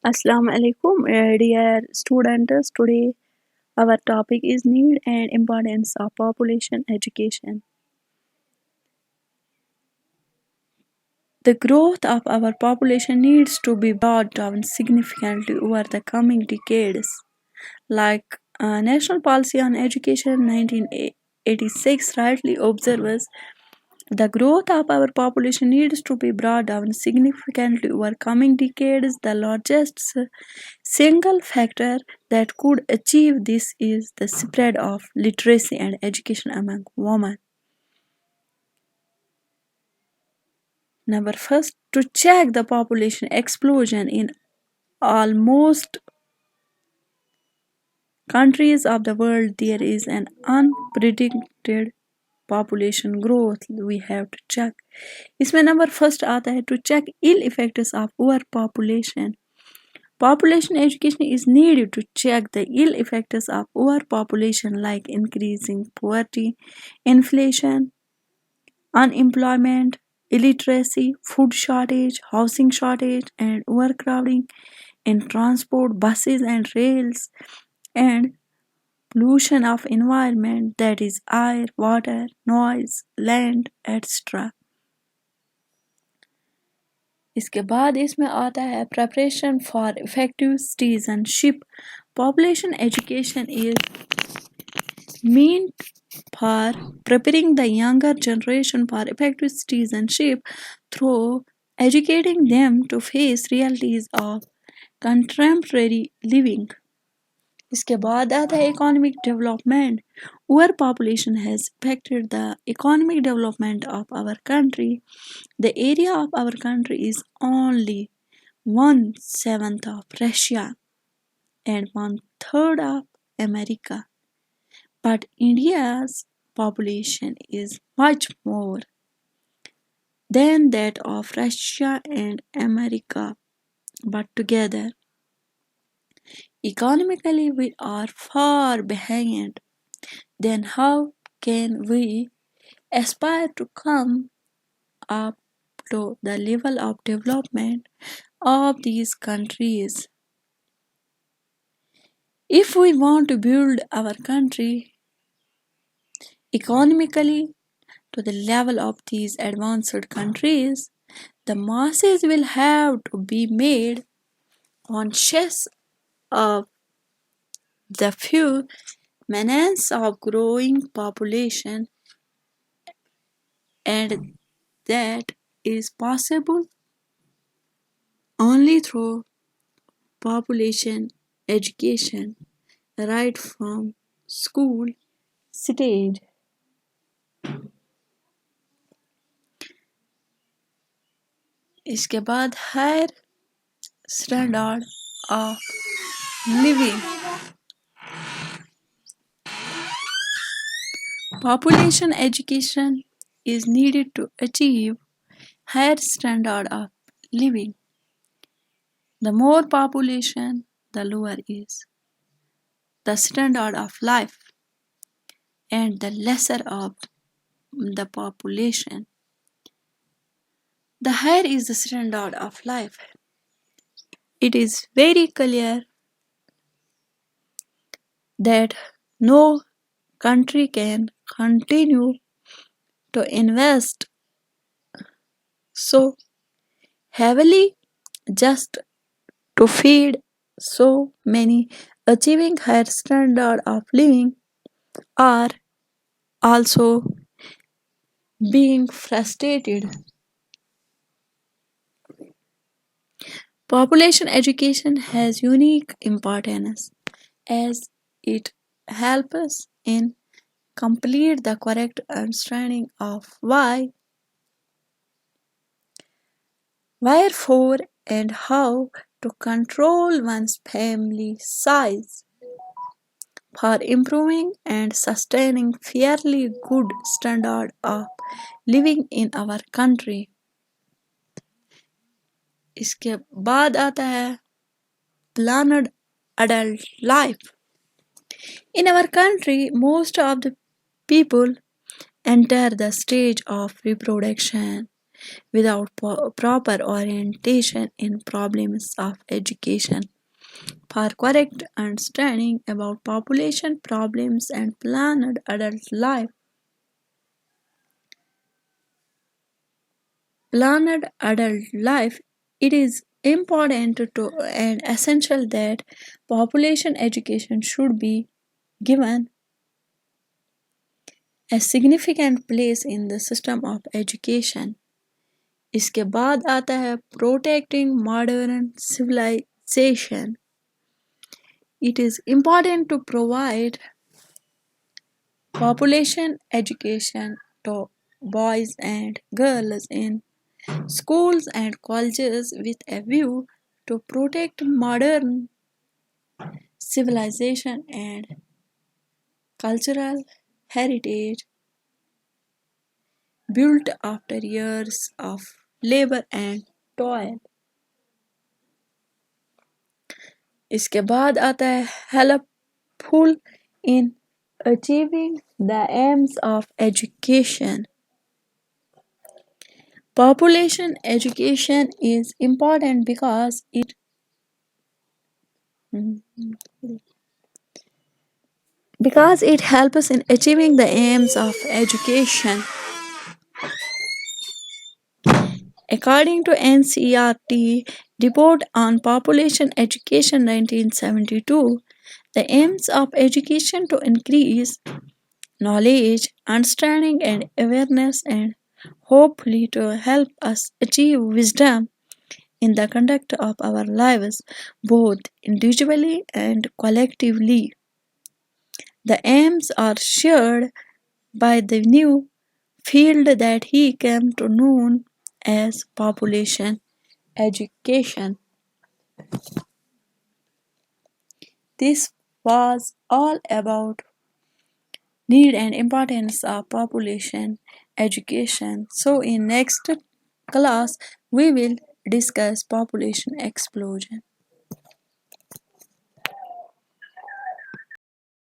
Assalamu alaikum, dear students. Today, our topic is need and importance of population education. The growth of our population needs to be brought down significantly over the coming decades. Like National Policy on Education 1986 rightly observes, the growth of our population needs to be brought down significantly over coming decades. The largest single factor that could achieve this is the spread of literacy and education among women. Number first, to check the population explosion in almost countries of the world, there is an unpredicted population growth we have to check. इसमें number first आता है to check ill effects of overpopulation. Population education is needed to check the ill effects of overpopulation like increasing poverty, inflation, unemployment, illiteracy, food shortage, housing shortage, and overcrowding in transport, buses and rails, and pollution of environment, that is air, water, noise, land, etc. इसके बाद इसमें आता है preparation for effective citizenship. Population education is meant for preparing the younger generation for effective citizenship through educating them to face realities of contemporary living. इसके बाद आता है economic development. Overpopulation has affected the economic development of our country. The area of our country is only 1/7 of Russia and 1/3 of America. But India's population is much more than that of Russia and America. But together, economically, we are far behind. Then how can we aspire to come up to the level of development of these countries? If we want to build our country economically to the level of these advanced countries, the masses will have to be made conscious of the few menace of growing population, and that is possible only through population education right from school stage. इसके बाद higher standard of living. Population education is needed to achieve higher standard of living. The more population, the lower is the standard of life, and the lesser of the population, the higher is the standard of life. It is very clear that no country can continue to invest so heavily just to feed so many. Achieving higher standard of living are also being frustrated. Population education has unique importance as it helps us in complete the correct understanding of why, wherefore, and how to control one's family size for improving and sustaining fairly good standard of living in our country. इसके बाद आता है planned adult life. In our country, most of the people enter the stage of reproduction without proper orientation in problems of education. For correct understanding about population problems and planned adult life, it is important to and essential that population education should be given a significant place in the system of education. इसके बाद आता है protecting modern civilization. It is important to provide population education to boys and girls in schools and colleges with a view to protect modern civilization and cultural heritage built after years of labor and toil. इसके बाद आता है helpful in achieving the aims of education. Population education is important because it helps us in achieving the aims of education. According to NCERT report on population education 1972, the aims of education to increase knowledge, understanding and awareness and hopefully to help us achieve wisdom in the conduct of our lives both individually and collectively. The aims are shared by the new field that he came to know as population education. This was all about need and importance of population education. So in next class we will discuss population explosion.